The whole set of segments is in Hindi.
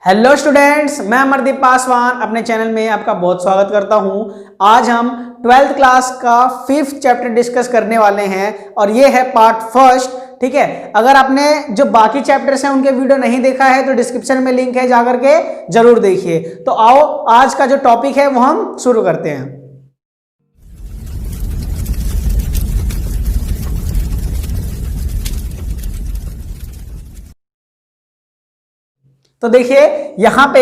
हेलो स्टूडेंट्स, मैं अमरदीप पासवान अपने चैनल में आपका बहुत स्वागत करता हूं। आज हम 12th क्लास का 5th चैप्टर डिस्कस करने वाले हैं और ये है पार्ट फर्स्ट। ठीक है, अगर आपने जो बाकी चैप्टर्स हैं उनके वीडियो नहीं देखा है तो डिस्क्रिप्शन में लिंक है, जाकर के जरूर देखिए। तो आओ आज का जो टॉपिक है वो हम शुरू करते हैं। तो देखिए यहाँ पे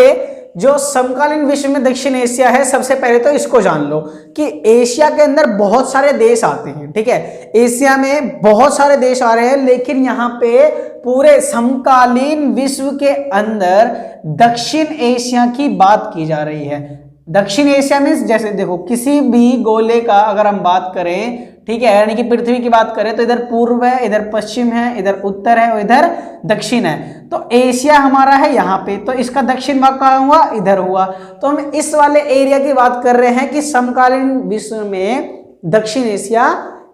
जो समकालीन विश्व में दक्षिण एशिया है, सबसे पहले तो इसको जान लो कि एशिया के अंदर बहुत सारे देश आते हैं। ठीक है, एशिया में बहुत सारे देश आ रहे हैं, लेकिन यहाँ पे पूरे समकालीन विश्व के अंदर दक्षिण एशिया की बात की जा रही है। दक्षिण एशिया में जैसे देखो किसी भी गोले का अगर हम बात करें, ठीक है, यानी कि पृथ्वी की बात करें तो इधर पूर्व है, इधर पश्चिम है, इधर उत्तर है और इधर दक्षिण है। तो एशिया हमारा है यहाँ पे, तो इसका दक्षिण भाग कहाँ हुआ? इधर हुआ। तो हम इस वाले एरिया की बात कर रहे हैं कि समकालीन विश्व में दक्षिण एशिया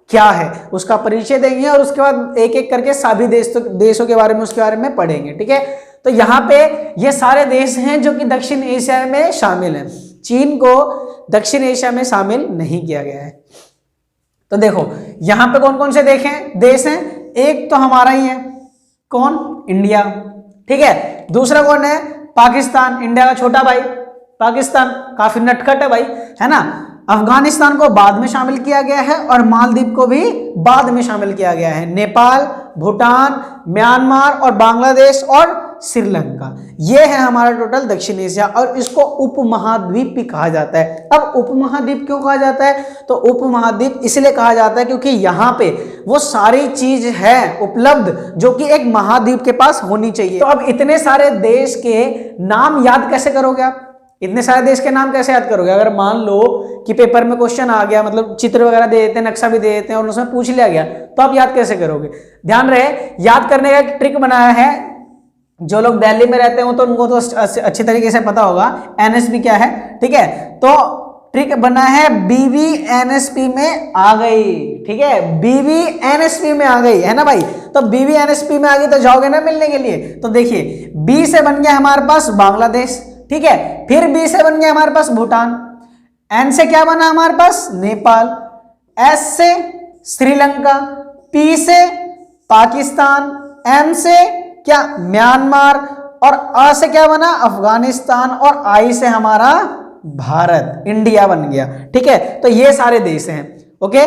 क्या है, उसका परिचय देंगे और उसके बाद एक एक करके सभी देशों के बारे में उसके बारे में पढ़ेंगे। ठीक है, तो यहाँ पे ये सारे देश हैं जो कि दक्षिण एशिया में शामिल हैं। चीन को दक्षिण एशिया में शामिल नहीं किया गया है। तो देखो यहां पे कौन कौन से देश हैं? एक तो हमारा ही है, कौन? इंडिया। ठीक है, दूसरा कौन है? पाकिस्तान, इंडिया का छोटा भाई पाकिस्तान, काफी नटखट है भाई, है ना। अफगानिस्तान को बाद में शामिल किया गया है और मालदीव को भी बाद में शामिल किया गया है। नेपाल, भूटान, म्यांमार और बांग्लादेश और श्रीलंका, ये है हमारा टोटल दक्षिण एशिया और इसको उपमहाद्वीप भी कहा जाता है। अब उपमहाद्वीप क्यों कहा जाता है? तो उपमहाद्वीप इसलिए कहा जाता है क्योंकि यहाँ पे वो सारी चीज है उपलब्ध जो कि एक महाद्वीप के पास होनी चाहिए। तो अब इतने सारे देश के नाम याद कैसे करोगे आप? इतने सारे देश के नाम कैसे याद करोगे? अगर मान लो कि पेपर में क्वेश्चन आ गया, मतलब चित्र वगैरह दे देते हैं, नक्शा भी दे देते हैं और उसमें पूछ लिया गया, तो आप याद कैसे करोगे? ध्यान रहे, याद करने का एक ट्रिक बनाया है। जो लोग दिल्ली में रहते हो तो उनको तो अच्छी तरीके से पता होगा एनएसपी क्या है। ठीक है, तो ट्रिक बना है बीबीएनएसपी में आ गई। ठीक है, बीबीएनएसपी में आ गई है ना भाई। तो बीबीएनएसपी में आ गई तो जाओगे ना मिलने के लिए। तो देखिए बी से बन गया हमारे पास बांग्लादेश, ठीक है, फिर बी से बन गया हमारे पास भूटान, एन से क्या बना हमारे पास? नेपाल, एस से श्रीलंका, पी से पाकिस्तान, एम से क्या? म्यांमार और अ से क्या बना? अफगानिस्तान और आई से हमारा भारत, इंडिया बन गया। ठीक है, तो ये सारे देश हैं। ओके,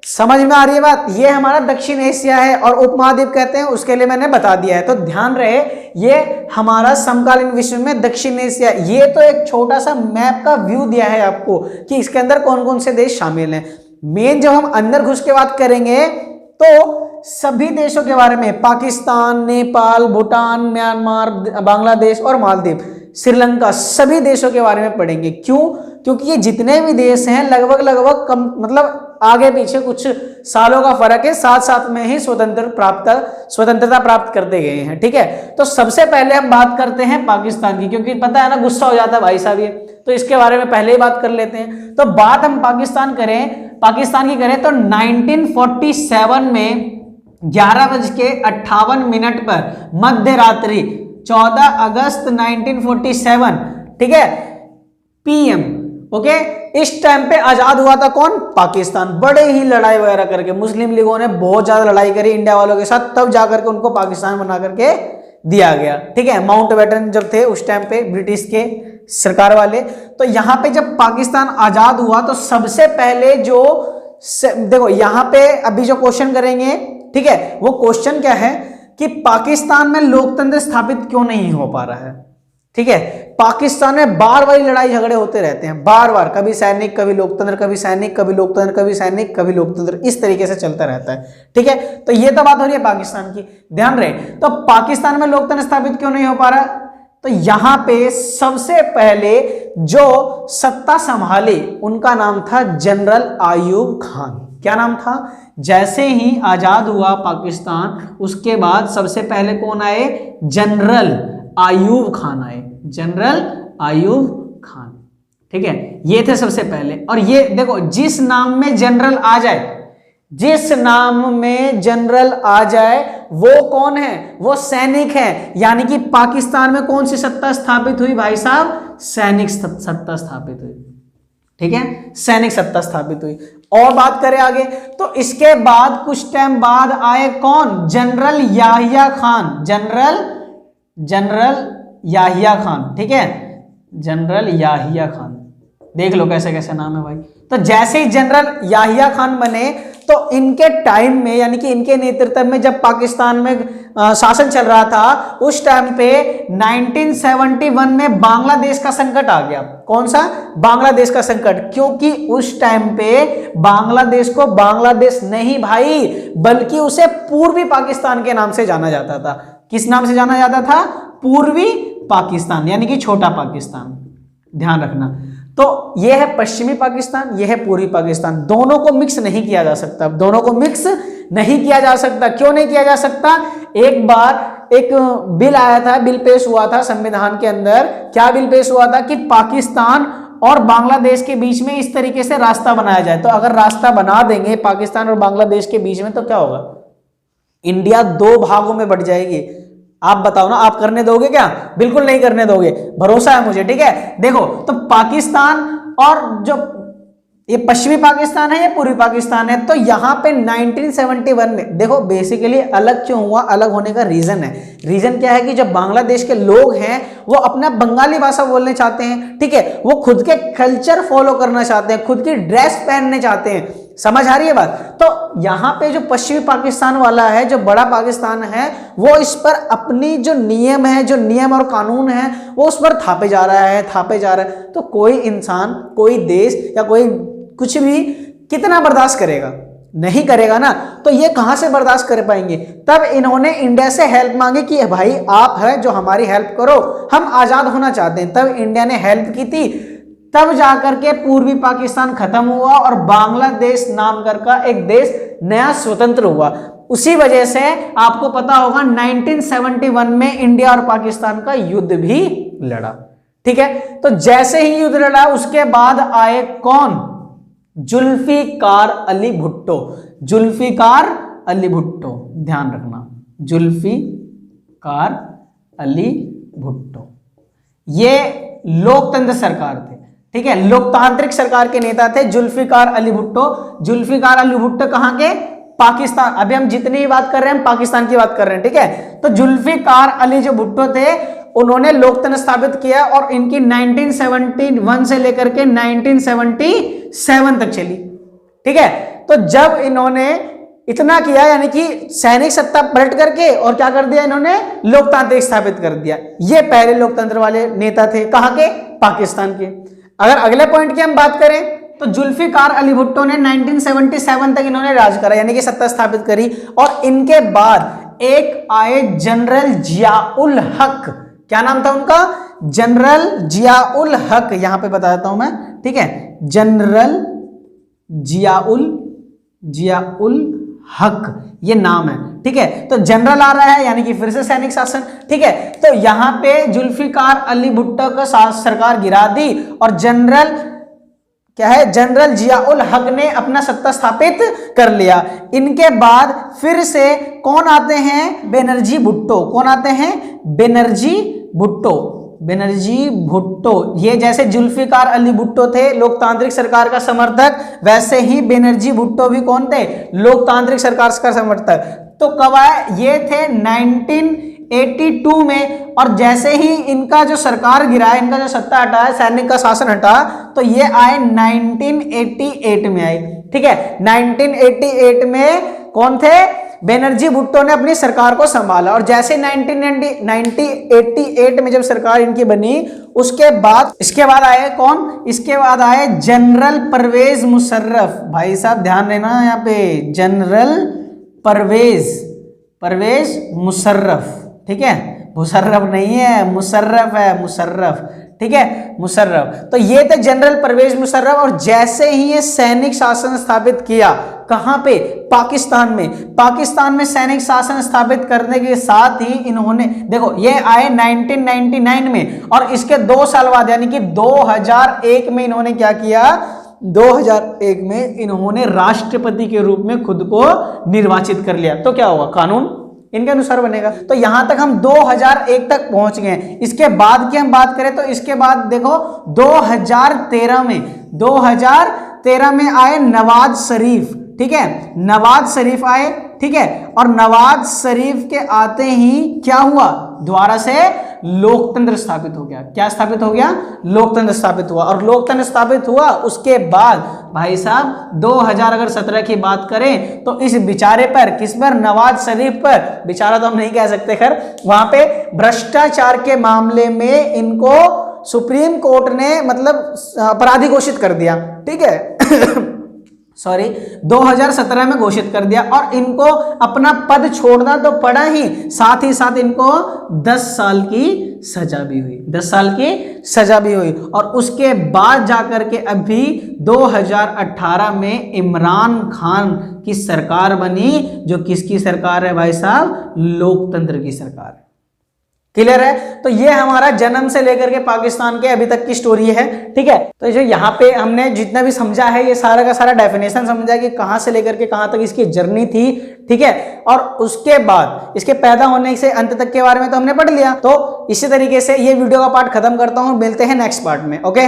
समझ में आ रही है बात? ये हमारा दक्षिण एशिया है और उपमहाद्वीप कहते हैं, उसके लिए मैंने बता दिया है। तो ध्यान रहे, ये हमारा समकालीन विश्व में दक्षिण एशिया। ये तो एक छोटा सा मैप का व्यू दिया है आपको कि इसके अंदर कौन कौन से देश शामिल हैं। मेन जब हम अंदर घुस के बात करेंगे तो सभी देशों के बारे में, पाकिस्तान, नेपाल, भूटान, म्यांमार, बांग्लादेश और मालदीव, श्रीलंका, सभी देशों के बारे में पढ़ेंगे। क्यों? क्योंकि ये जितने भी देश हैं लगभग कम, मतलब आगे पीछे कुछ सालों का फर्क है, साथ साथ में ही स्वतंत्रता प्राप्त करते गए हैं। ठीक है, तो सबसे पहले हम बात करते हैं पाकिस्तान की, क्योंकि पता है ना गुस्सा हो जाता है भाई साहब ये, तो इसके बारे में पहले ही बात कर लेते हैं। तो बात हम पाकिस्तान की करें तो 1947 में 11:58 पर मध्य रात्रि 14 अगस्त 1947, ठीक है, पीएम, ओके, इस टाइम पे आजाद हुआ था कौन? पाकिस्तान। बड़े ही लड़ाई वगैरह करके मुस्लिम लीगों ने बहुत ज्यादा लड़ाई करी इंडिया वालों के साथ, तब जाकर के उनको पाकिस्तान बना करके दिया गया। ठीक है, माउंटबेटन जब थे उस टाइम पे ब्रिटिश के सरकार वाले। तो यहां पे जब पाकिस्तान आजाद हुआ तो सबसे पहले जो देखो यहां पे अभी जो क्वेश्चन करेंगे, ठीक है, वो क्वेश्चन क्या है कि पाकिस्तान में लोकतंत्र स्थापित क्यों नहीं हो पा रहा है। ठीक है, पाकिस्तान में बार बार लड़ाई झगड़े होते रहते हैं, बार बार, कभी सैनिक कभी लोकतंत्र, कभी सैनिक कभी लोकतंत्र, कभी सैनिक कभी लोकतंत्र, इस तरीके से चलता रहता है। ठीक है, तो ये तो बात हो रही है पाकिस्तान की। ध्यान रहे, तो पाकिस्तान में लोकतंत्र स्थापित क्यों नहीं हो पा रहा? तो यहां पे सबसे पहले जो सत्ता संभाली उनका नाम था जनरल आयूब खान। क्या नाम था? जैसे ही आजाद हुआ पाकिस्तान, उसके बाद सबसे पहले कौन आए? जनरल आयूब खान आए, जनरल आयूब खान। ठीक है, ये थे सबसे पहले। और ये देखो, जिस नाम में जनरल आ जाए जिस नाम में जनरल आ जाए वो कौन है, वो सैनिक है। यानी कि पाकिस्तान में कौन सी सत्ता स्थापित हुई भाई साहब, सैनिक सत्ता स्थापित हुई। ठीक है, सैनिक सत्ता स्थापित हुई। और बात करें आगे तो इसके बाद कुछ टाइम बाद आए कौन, जनरल याहिया खान, जनरल याहिया खान। ठीक है, जनरल याहिया खान, देख लो कैसे कैसे नाम है भाई। तो जैसे ही जनरल याहिया खान बने तो इनके टाइम में, यानी कि इनके नेतृत्व में जब पाकिस्तान में शासन चल रहा था, उस टाइम पे 1971 में बांग्लादेश का संकट आ गया। कौन सा, बांग्लादेश का संकट। क्योंकि उस टाइम पे बांग्लादेश को बांग्लादेश नहीं भाई, बल्कि उसे पूर्वी पाकिस्तान के नाम से जाना जाता था। किस नाम से जाना जाता था, पूर्वी पाकिस्तान, यानी कि छोटा पाकिस्तान, ध्यान रखना। तो यह है पश्चिमी पाकिस्तान, यह है पूर्वी पाकिस्तान। दोनों को मिक्स नहीं किया जा सकता, दोनों को मिक्स नहीं किया जा सकता। क्यों नहीं किया जा सकता, एक बार एक बिल आया था, बिल पेश हुआ था संविधान के अंदर। क्या बिल पेश हुआ था कि पाकिस्तान और बांग्लादेश के बीच में इस तरीके से रास्ता बनाया जाए। तो अगर रास्ता बना देंगे पाकिस्तान और बांग्लादेश के बीच में तो क्या होगा, इंडिया दो भागों में बट जाएगी। आप बताओ ना, आप करने दोगे क्या, बिल्कुल नहीं करने दोगे, भरोसा है मुझे। ठीक है, देखो तो पाकिस्तान और जो ये पश्चिमी पाकिस्तान है, ये पूर्वी पाकिस्तान है। तो यहां पे 1971 में देखो बेसिकली अलग क्यों हुआ, अलग होने का रीजन है। रीजन क्या है कि जब बांग्लादेश के लोग हैं वो अपना बंगाली भाषा बोलने चाहते हैं। ठीक है, वो खुद के कल्चर फॉलो करना चाहते हैं, खुद की ड्रेस पहनने चाहते हैं। समझ आ रही है बात। तो यहां पे जो पश्चिमी पाकिस्तान वाला है, जो बड़ा पाकिस्तान है, वो इस पर अपनी जो नियम है, जो नियम और कानून है, वो उस पर थापे जा रहा है। तो कोई इंसान, कोई देश या कोई कुछ भी कितना बर्दाश्त करेगा, नहीं करेगा ना। तो ये कहां से बर्दाश्त कर पाएंगे। तब इन्होंने इंडिया से हेल्प मांगी कि भाई आप है जो हमारी हेल्प करो, हम आजाद होना चाहते हैं। तब इंडिया ने हेल्प की थी, तब जाकर के पूर्वी पाकिस्तान खत्म हुआ और बांग्लादेश नाम का एक देश नया स्वतंत्र हुआ। उसी वजह से आपको पता होगा 1971 में इंडिया और पाकिस्तान का युद्ध भी लड़ा। ठीक है, तो जैसे ही युद्ध लड़ा उसके बाद आए कौन, जुल्फिकार अली भुट्टो। जुल्फिकार अली भुट्टो, ध्यान रखना, जुल्फिकार अली भुट्टो ये लोकतंत्र सरकार थे। ठीक है, लोकतांत्रिक सरकार के नेता थे जुल्फिकार अली भुट्टो। जुल्फिकार अली भुट्टो कहां के, पाकिस्तान। अभी हम जितनी बात कर रहे हैं पाकिस्तान की बात कर रहे हैं। ठीक है, तो जुल्फिकार अली जो भुट्टो थे उन्होंने लोकतंत्र स्थापित किया और इनकी 1971 से लेकर के 1977 तक चली। ठीक है, तो जब इन्होंने इतना किया, यानी कि सैनिक सत्ता पलट करके और क्या कर दिया, इन्होंने लोकतांत्रिक स्थापित कर दिया। ये पहले लोकतंत्र वाले नेता थे, कहां के, पाकिस्तान के। अगर अगले पॉइंट की हम बात करें तो जुल्फिकार अली भुट्टो ने 1977 तक इन्होंने राज करा, यानी कि सत्ता स्थापित करी। और इनके बाद एक आए जनरल जियाउल हक। क्या नाम था उनका, जनरल जियाउल हक। यहां पे बता देता हूं मैं। ठीक है, जनरल जियाउल हक ये नाम है। ठीक है, तो जनरल आ रहा है यानी कि फिर से सैनिक शासन। ठीक है, तो यहां पे जुल्फिकार अली भुट्टो का सरकार गिरा दी और जनरल क्या है, जनरल जियाउल हक ने अपना सत्ता स्थापित कर लिया। इनके बाद फिर से कौन आते हैं, बेनर्जी भुट्टो। कौन आते हैं, बेनर्जी भुट्टो। बेनर्जी भुट्टो ये जैसे जुल्फिकार अली भुट्टो थे लोकतांत्रिक सरकार का समर्थक, वैसे ही बेनर्जी भुट्टो भी कौन थे, लोकतांत्रिक सरकार का समर्थक। तो कब आए, ये थे 1982 में। और जैसे ही इनका जो सरकार गिरा, इनका जो सत्ता हटा, सैनिक का शासन हटा, तो ये आए 1988 में आए। ठीक है, 1988 में कौन थे, बेनर्जी भुट्टो ने अपनी सरकार को संभाला। और जैसे 1988 में जब सरकार इनकी बनी, उसके बाद इसके बाद आए कौन, इसके बाद आए जनरल परवेज मुशर्रफ। भाई साहब ध्यान देना यहाँ पे, जनरल परवेज मुशर्रफ। ठीक है, मुशर्रफ नहीं है, मुशर्रफ है, मुशर्रफ। ठीक है, मुशर्रफ। तो ये थे जनरल परवेज मुशर्रफ। और जैसे ही ये सैनिक शासन स्थापित किया, कहां पे, पाकिस्तान में। पाकिस्तान में सैनिक शासन स्थापित करने के साथ ही इन्होंने देखो ये आए 1999 में और इसके 2 साल बाद यानी कि 2001 में इन्होंने क्या किया, 2001 में इन्होंने राष्ट्रपति के रूप में खुद को निर्वाचित कर लिया। तो क्या होगा, कानून इनके अनुसार बनेगा। तो यहां तक हम 2001 तक पहुंच गए। इसके बाद की हम बात करें तो इसके बाद देखो 2013 में आए नवाज शरीफ, ठीक है, नवाज शरीफ आए, ठीक है, और नवाज शरीफ के आते ही क्या हुआ, दोबारा से लोकतंत्र स्थापित हो गया। क्या स्थापित हो गया, लोकतंत्र स्थापित हुआ। और लोकतंत्र स्थापित हुआ उसके बाद भाई साहब 2017 की बात करें तो इस बेचारे पर, किस पर, नवाज शरीफ पर, बेचारा तो हम नहीं कह सकते, खैर वहां पे भ्रष्टाचार के मामले में इनको सुप्रीम कोर्ट ने मतलब अपराधी घोषित कर दिया, ठीक है सॉरी 2017 में घोषित कर दिया, और इनको अपना पद छोड़ना तो पड़ा ही साथ इनको 10 साल की सजा भी हुई, 10 साल की सजा भी हुई। और उसके बाद जाकर के अभी 2018 में इमरान खान की सरकार बनी, जो किसकी सरकार है भाई साहब, लोकतंत्र की सरकार है। क्लियर है। तो ये हमारा जन्म से लेकर के पाकिस्तान के अभी तक की स्टोरी है, ठीक है। तो जो यहाँ पे हमने जितना भी समझा है ये सारा का सारा डेफिनेशन समझा कि कहां से लेकर के कहां तक इसकी जर्नी थी, ठीक है। और उसके बाद इसके पैदा होने से अंत तक के बारे में तो हमने पढ़ लिया। तो इसी तरीके से ये वीडियो का पार्ट खत्म करता हूं, मिलते हैं नेक्स्ट पार्ट में, ओके।